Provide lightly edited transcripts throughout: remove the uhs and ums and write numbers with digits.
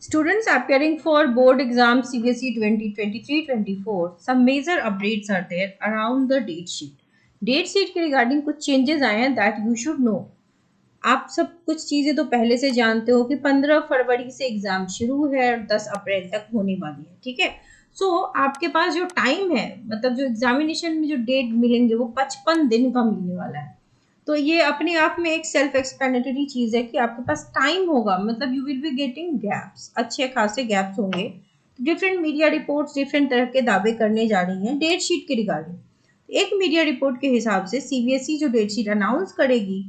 Students appearing for board exam CBSE 2023-24, some major updates are there around the date sheet. Date sheet के regarding कुछ changes आए हैं that you should know. आप सब कुछ चीजें तो पहले से जानते हो कि 15 फरवरी से एग्जाम शुरू है और 10 अप्रैल तक होने वाली है. ठीक है. सो आपके पास जो टाइम है, मतलब जो एग्जामिनेशन में जो डेट मिलेंगे वो 55 दिन का मिलने वाला है. तो ये अपने आप में एक सेल्फ एक्सप्लेनेटरी चीज है कि आपके पास टाइम होगा, मतलब you will be getting gaps, अच्छे खासे गैप्स होंगे. डिफरेंट मीडिया रिपोर्ट्स डिफरेंट तरह के दावे करने जा रही हैं डेट शीट के रिगार्डिंग. एक मीडिया रिपोर्ट के हिसाब से सीबीएसई जो डेट शीट अनाउंस करेगी,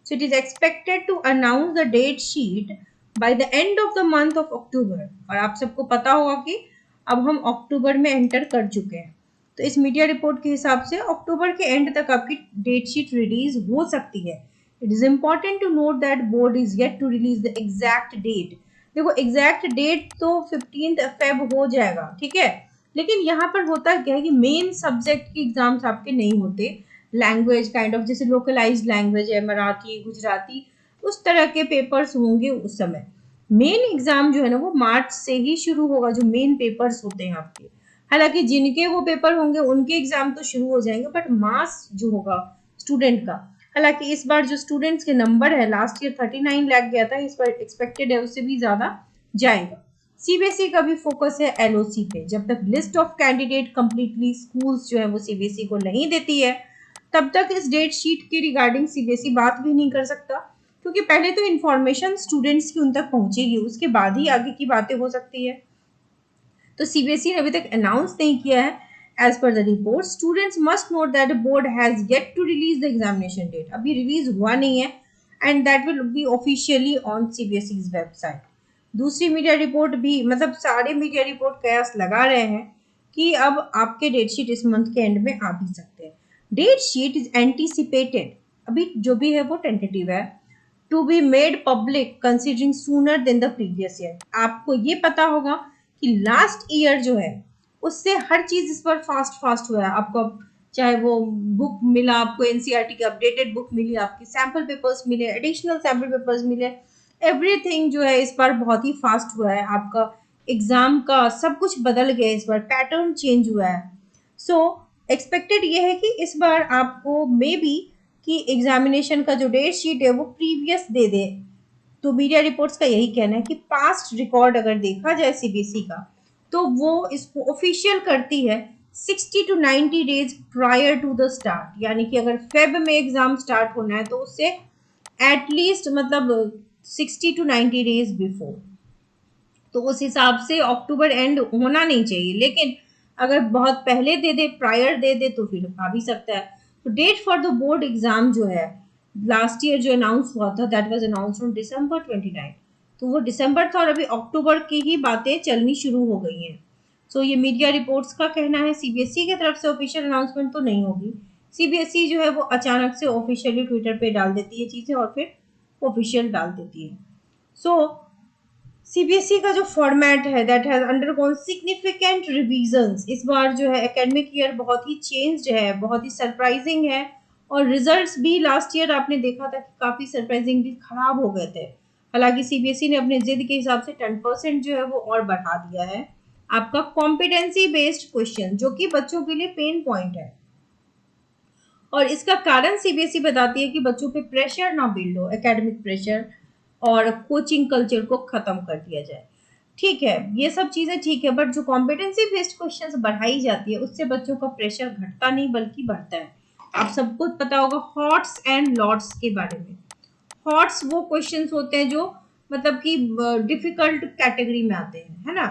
so it is expected to announce the date sheet by the end of the month of October. और आप सबको पता होगा कि अब हम अक्टूबर में एंटर कर चुके हैं. तो इस मीडिया रिपोर्ट के हिसाब से अक्टूबर के एंड तक आपकी डेट शीट रिलीज हो सकती है. It is important to note that board is yet to release the exact date. देखो एग्जैक्ट डेट तो 15 फेब हो जाएगा, ठीक है, लेकिन यहाँ पर होता क्या है कि मेन सब्जेक्ट के एग्जाम्स आपके नहीं होते. लैंग्वेज काइंड ऑफ जैसे लोकलाइज्ड लैंग्वेज है, मराठी, गुजराती, उस तरह के पेपर्स होंगे उस समय. मेन एग्जाम जो है ना वो मार्च से ही शुरू होगा, जो मेन पेपर्स होते हैं आपके. हालांकि जिनके वो पेपर होंगे उनके एग्जाम तो शुरू हो जाएंगे, बट मास जो होगा स्टूडेंट का, हालांकि इस बार जो स्टूडेंट्स के नंबर है, लास्ट ईयर 39 लाख गया था, इस बार एक्सपेक्टेड है उससे भी ज्यादा जाएगा. सीबीएसई का भी फोकस है एलओसी पे. जब तक list of candidate completely schools जो है वो सीबीएसई को नहीं देती है, तब तक इस डेट शीट के रिगार्डिंग सीबीएसई बात भी नहीं कर सकता, क्योंकि पहले तो इंफॉर्मेशन स्टूडेंट्स की उन तक पहुंचेगी, उसके बाद ही आगे की बातें हो सकती है. तो सीबीएसई ने अभी तक अनाउंस नहीं किया है. As per the report, students must note that board has yet to release the examination date. अभी रिलीज हुआ नहीं है and that will be officially on CBSE's website. दूसरी मीडिया रिपोर्ट भी, मतलब सारे मीडिया रिपोर्ट कयास लगा रहे हैं कि अब आपके डेट शीट इस मंथ के एंड में आ भी सकते हैं. डेट शीट इज एंटीसिपेटेड, अभी जो भी है वो टेंटेटिव है, to be made public considering sooner than the previous year. आपको ये पता होगा कि लास्ट ईयर जो है उससे हर चीज इस पर फास्ट फास्ट हुआ है. आपको चाहे वो बुक मिला, आपको एनसीईआरटी की अपडेटेड बुक मिली, आपकी सैम्पल पेपर्स मिले, एडिशनल सैम्पल पेपर्स मिले, एवरीथिंग जो है इस बार बहुत ही फास्ट हुआ है. आपका एग्जाम का सब कुछ बदल गया, इस बार पैटर्न चेंज हुआ है. सो एक्सपेक्टेड ये है कि इस बार आपको मे बी कि एग्जामिनेशन का जो डेट शीट है वो प्रीवियस दे दे. तो मीडिया रिपोर्ट्स का यही कहना है कि पास्ट रिकॉर्ड अगर देखा जाए सीबीएसई का, तो वो इसको ऑफिशियल करती है 60 to 90 days prior to the start. यानी कि अगर फेब में एग्जाम स्टार्ट होना है तो उससे एटलीस्ट मतलब 60 to 90 डेज बिफोर. तो उस हिसाब से अक्टूबर एंड होना नहीं चाहिए, लेकिन अगर बहुत पहले दे दे, प्रायर दे दे, तो फिर आ भी सकता है. तो date for the board exam जो है लास्ट ईयर जो अनाउंस हुआ था, that was announce on December 29. तो वो दिसंबर था और अभी अक्टूबर की ही बातें चलनी शुरू हो गई हैं. सो ये मीडिया रिपोर्ट्स का कहना है. सीबीएसई की तरफ से ऑफिशियल अनाउंसमेंट तो नहीं होगी. सीबीएसई जो है वो अचानक से ऑफिशियली ट्विटर पे डाल देती है चीजें और फिर ऑफिशियल डाल देती है. सो सीबीएसई का जो फॉर्मेट है that has undergone significant revisions. इस बार जो है एकेडमिक ईयर बहुत ही चेंज्ड है, बहुत ही सरप्राइजिंग है, और रिजल्ट्स भी लास्ट ईयर आपने देखा था कि काफी सरप्राइजिंगली खराब हो गए थे. हालांकि सीबीएसई ने अपने जिद के हिसाब से 10% जो है वो और बढ़ा दिया है. आपका कॉम्पिटेंसी बेस्ड क्वेश्चन जो कि बच्चों के लिए पेन पॉइंट है, और इसका कारण सीबीएसई बताती है कि बच्चों पे प्रेशर ना बिल्ड हो, एकेडमिक प्रेशर, और कोचिंग कल्चर को खत्म कर दिया जाए. ठीक है, ये सब चीजें ठीक है, बट जो कॉम्पिटेंसी बेस्ड क्वेश्चंस बढ़ाई जाती है उससे बच्चों का प्रेशर घटता नहीं बल्कि बढ़ता है. आप सबको पता होगा हॉट्स एंड लॉट्स के बारे में. हॉट्स वो क्वेश्चंस होते हैं जो मतलब कि डिफिकल्ट कैटेगरी में आते हैं, है ना,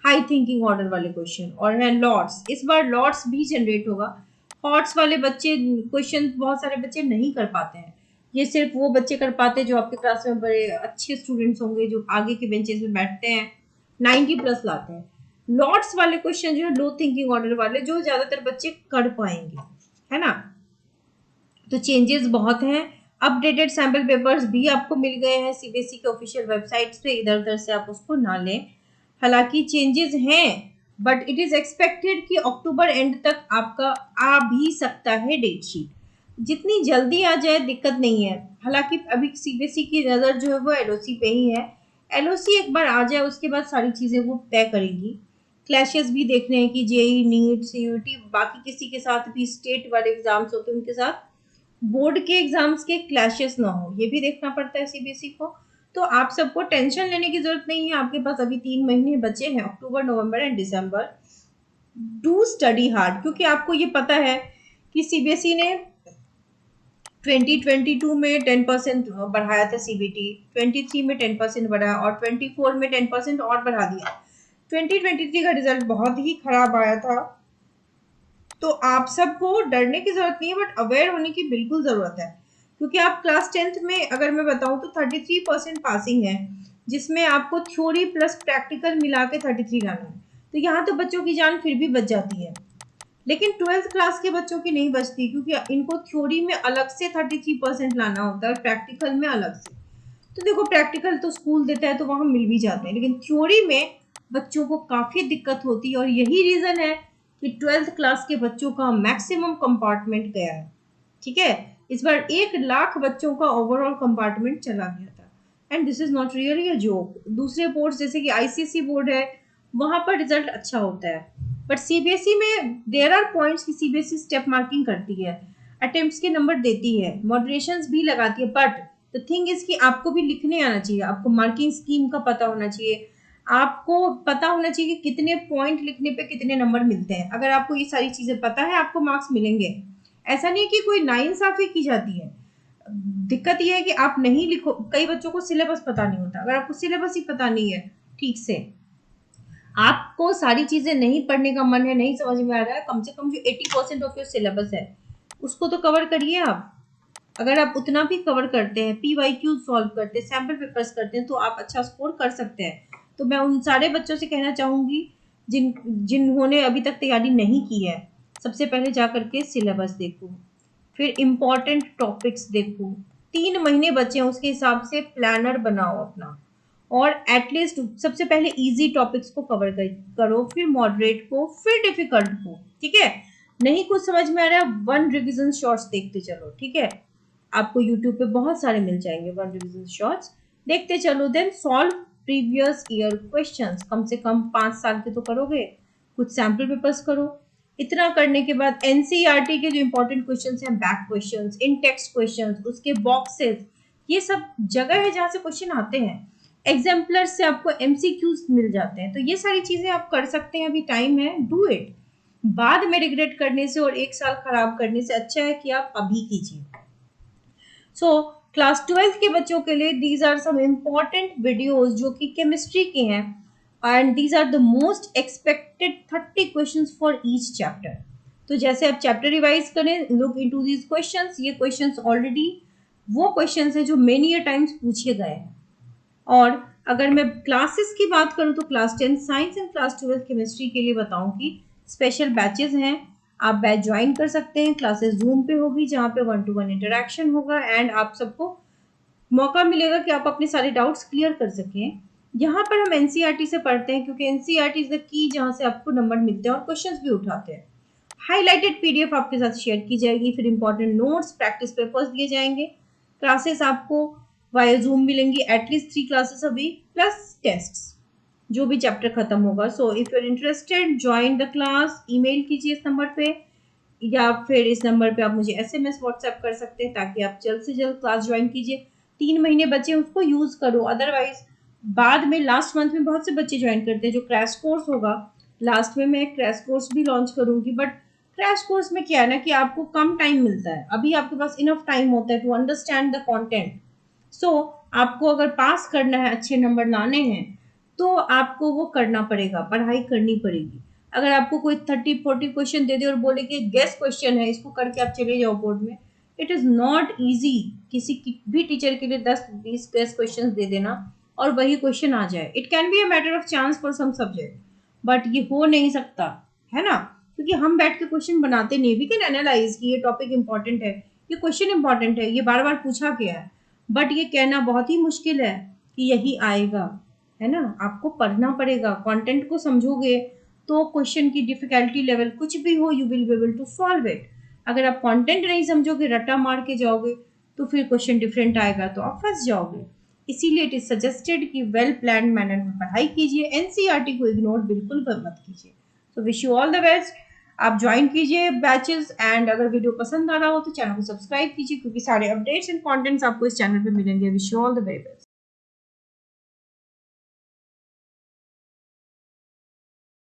हाई थिंकिंग ऑर्डर वाले क्वेश्चन. और है लॉट्स, इस बार लॉट्स भी जनरेट होगा. हॉट्स वाले बच्चे क्वेश्चन बहुत सारे बच्चे नहीं कर पाते हैं. ये सिर्फ वो बच्चे कर पाते हैं जो आपके क्लास में बड़े अच्छे स्टूडेंट्स होंगे, जो आगे के बेंचेस में बैठते हैं, 90 प्लस लाते हैं. लॉट्स वाले क्वेश्चन जो है लो थिंकिंग ऑर्डर वाले, जो ज्यादातर बच्चे कर पाएंगे, है ना. तो चेंजेस बहुत हैं. अपडेटेड सैम्पल पेपर्स भी आपको मिल गए हैं सीबीएसई के ऑफिशियल वेबसाइट्स पे, इधर उधर से आप उसको ना लें. हालांकि चेंजेस हैं, बट इट इज एक्सपेक्टेड कि अक्टूबर एंड तक आपका आ भी सकता है डेट शीट. जितनी जल्दी आ जाए दिक्कत नहीं है. हालांकि अभी सीबीएसई की नज़र जो है वो एलओसी पे ही है. एलओसी एक बार आ जाए उसके बाद सारी चीजें वो तय करेगी। क्लैशेस भी देखने हैं कि जेई, नीट, सीयूटी, बाकी किसी के साथ भी स्टेट वाले एग्जाम्स होते हैं उनके साथ बोर्ड के एग्जाम्स के क्लैशेस ना हो, ये भी देखना पड़ता है सीबीएसई को। तो आप सबको टेंशन लेने की जरूरत नहीं है, आपके पास अभी 3 महीने बचे हैं, अक्टूबर, नवंबर एंड दिसंबर। डू स्टडी हार्ड, क्योंकि आपको ये पता है कि सीबीएसई ने 2022 में 10% बढ़ाया था सीबीटी, 23 में 10% बढ़ाया और 24 में 10% और बढ़ा दिया। 2023 का रिजल्ट बहुत ही खराब आया था, तो आप सबको डरने की जरूरत नहीं है, बट अवेयर होने की बिल्कुल जरूरत है। क्योंकि आप क्लास 10th में अगर मैं बताऊं तो 33% पासिंग है, जिसमें आपको थ्योरी प्लस प्रैक्टिकल मिला के 33 लाना है। तो यहाँ तो बच्चों की जान फिर भी बच जाती है, लेकिन 12th क्लास के बच्चों की नहीं बचती, क्योंकि इनको थ्योरी में अलग से 33% लाना होता है, प्रैक्टिकल में अलग से। तो देखो, प्रैक्टिकल तो स्कूल देता है तो वहां मिल भी जाते हैं, लेकिन थ्योरी में बच्चों को काफी दिक्कत होती है, और यही रीजन है कि 12th क्लास के बच्चों का मैक्सिमम कंपार्टमेंट गया है। ठीक है, इस बार 1 लाख बच्चों का ओवरऑल कंपार्टमेंट चला गया था, and this is not really a joke. दूसरे बोर्ड जैसे कि आईसीएसई बोर्ड है, वहां पर रिजल्ट अच्छा होता है, बट सीबीएसई में देयर आर पॉइंट्स कि सीबीएसई स्टेप मार्किंग करती है, अटेम्प्ट्स के नंबर देती है, मॉडरेशंस भी लगाती है, बट द थिंग इज कि आपको भी लिखने आना चाहिए, आपको मार्किंग स्कीम का पता होना चाहिए, आपको पता होना चाहिए कि कितने पॉइंट लिखने पे कितने नंबर मिलते हैं। अगर आपको ये सारी चीजें पता है, आपको मार्क्स मिलेंगे। ऐसा नहीं है कि कोई नाइंसाफी की जाती है, दिक्कत ये है कि आप नहीं लिखो, कई बच्चों को सिलेबस पता नहीं होता। अगर आपको सिलेबस ही पता नहीं है ठीक से, आपको सारी चीजें नहीं पढ़ने का मन है, नहीं समझ में आ रहा है, कम से कम जो 80% ऑफ योर सिलेबस है उसको तो कवर करिए आप। अगर आप उतना भी कवर करते हैं, पीवाईक्यू सॉल्व करते हैं, सैम्पल पेपर्स करते हैं, तो आप अच्छा स्कोर कर सकते हैं। तो मैं उन सारे बच्चों से कहना चाहूंगी जिन्होंने अभी तक तैयारी नहीं की है, सबसे पहले जा करके सिलेबस देखो, फिर इम्पोर्टेंट टॉपिक्स देखो, 3 महीने बचे हैं उसके हिसाब से प्लानर बनाओ अपना, और एटलीस्ट सबसे पहले इजी टॉपिक्स को कवर करो, फिर मॉडरेट को, फिर डिफिकल्ट को। ठीक है, नहीं कुछ समझ में आ रहा है, 1 रिविजन शॉर्ट्स देखते चलो। ठीक है, आपको यूट्यूब पे बहुत सारे मिल जाएंगे 1 रिविजन शॉर्ट्स, देखते चलो। Then solve previous year questions, कम से कम 5 साल के तो करोगे, कुछ सैम्पल पेपर्स करो। इतना करने के बाद एनसीईआरटी के जो इंपॉर्टेंट क्वेश्चंस हैं, बैक क्वेश्चंस, इन टेक्स्ट क्वेश्चंस, उसके बॉक्सेस, ये सब जगह है जहां से क्वेश्चन आते हैं। एग्जाम्पलर से आपको एमसीक्यूज मिल जाते हैं, तो ये सारी चीजें आप कर सकते हैं, अभी टाइम है, डू इट। बाद में रिग्रेट करने से और 1 साल खराब करने से अच्छा है कि आप अभी कीजिए। सो क्लास 12th के बच्चों के लिए these are some important videos जो कि केमिस्ट्री के हैं, and these are the most expected 30 questions for each chapter. तो जैसे आप चैप्टर रिवाइज करें, लुक इनटू दीज क्वेश्चंस, ये क्वेश्चंस ऑलरेडी वो क्वेश्चंस हैं जो मेनी अ टाइम्स पूछे गए हैं। और अगर मैं क्लासेस की बात करूं तो class 10 science and class 12 chemistry के लिए बताऊं कि स्पेशल बैचेस हैं, आप बैच ज्वाइन कर सकते हैं। क्लासेस जूम पे होगी जहाँ पे 1-to-1 इंटरेक्शन होगा, एंड आप सबको मौका मिलेगा कि आप अपने सारे डाउट्स क्लियर कर सकें। यहाँ पर हम एनसीईआरटी से पढ़ते हैं, क्योंकि एनसीईआरटी इज द की जहाँ से आपको नंबर मिलते हैं और क्वेश्चंस भी उठाते हैं। हाईलाइटेड पीडीएफ आपके साथ शेयर की जाएगी, फिर इंपॉर्टेंट नोट्स, प्रैक्टिस पेपर्स दिए जाएंगे। क्लासेस आपको वाया जूम मिलेंगी, एटलीस्ट 3 क्लासेस अभी, प्लस टेस्ट्स, जो भी चैप्टर खत्म होगा। So if you are interested, join the class, email कीजिए इस नंबर पे, या फिर इस नंबर पे आप मुझे एसएमएस व्हाट्सएप कर सकते हैं, ताकि आप जल्द से जल्द क्लास ज्वाइन कीजिए। 3 महीने बचे उसको यूज करो, अदरवाइज बाद में लास्ट मंथ में बहुत से बच्चे ज्वाइन करते हैं जो क्रैश कोर्स होगा। लास्ट में मैं क्रैश कोर्स भी लॉन्च करूंगी, बट क्रैश कोर्स में क्या है ना कि आपको कम टाइम मिलता है, अभी आपके पास इनफ टाइम होता है टू अंडरस्टैंड द कंटेंट। सो आपको अगर पास करना है, अच्छे नंबर लाने हैं, तो आपको वो करना पड़ेगा, पढ़ाई करनी पड़ेगी। अगर आपको कोई 30-40 क्वेश्चन दे दे और बोले कि गेस क्वेश्चन है, इसको करके आप चले जाओ बोर्ड में, इट इज नॉट ईजी। किसी भी टीचर के लिए 10-20 गेस क्वेश्चन दे देना और वही क्वेश्चन आ जाए, it can be a matter of chance for some subject, but ये हो नहीं सकता है ना, क्योंकि हम बैठ के क्वेश्चन बनाते नहीं। वी कैन एनालाइज कि ये टॉपिक इंपॉर्टेंट है, ये क्वेश्चन इंपॉर्टेंट है, ये बार बार पूछा गया है, बट ये कहना बहुत ही मुश्किल है कि यही आएगा, है ना। आपको पढ़ना पड़ेगा, कंटेंट को समझोगे तो क्वेश्चन की डिफिकल्टी लेवल कुछ भी हो, you will be able to solve it. अगर आप कंटेंट नहीं समझोगे, रट्टा मार के जाओगे, तो फिर क्वेश्चन डिफरेंट आएगा तो आप फंस जाओगे। इसीलिए इट इज सजेस्टेड कि वेल प्लान मैनर में पढ़ाई कीजिए, एनसीईआरटी को इग्नोर बिल्कुल मत कीजिए। तो wish you all the best. आप ज्वाइन कीजिए बैचेस, एंड अगर वीडियो पसंद आ रहा हो तो चैनल को सब्सक्राइब कीजिए, क्योंकि सारे अपडेट्स एंड कंटेंट्स आपको इस चैनल पे मिलेंगे। Wish you all the very best.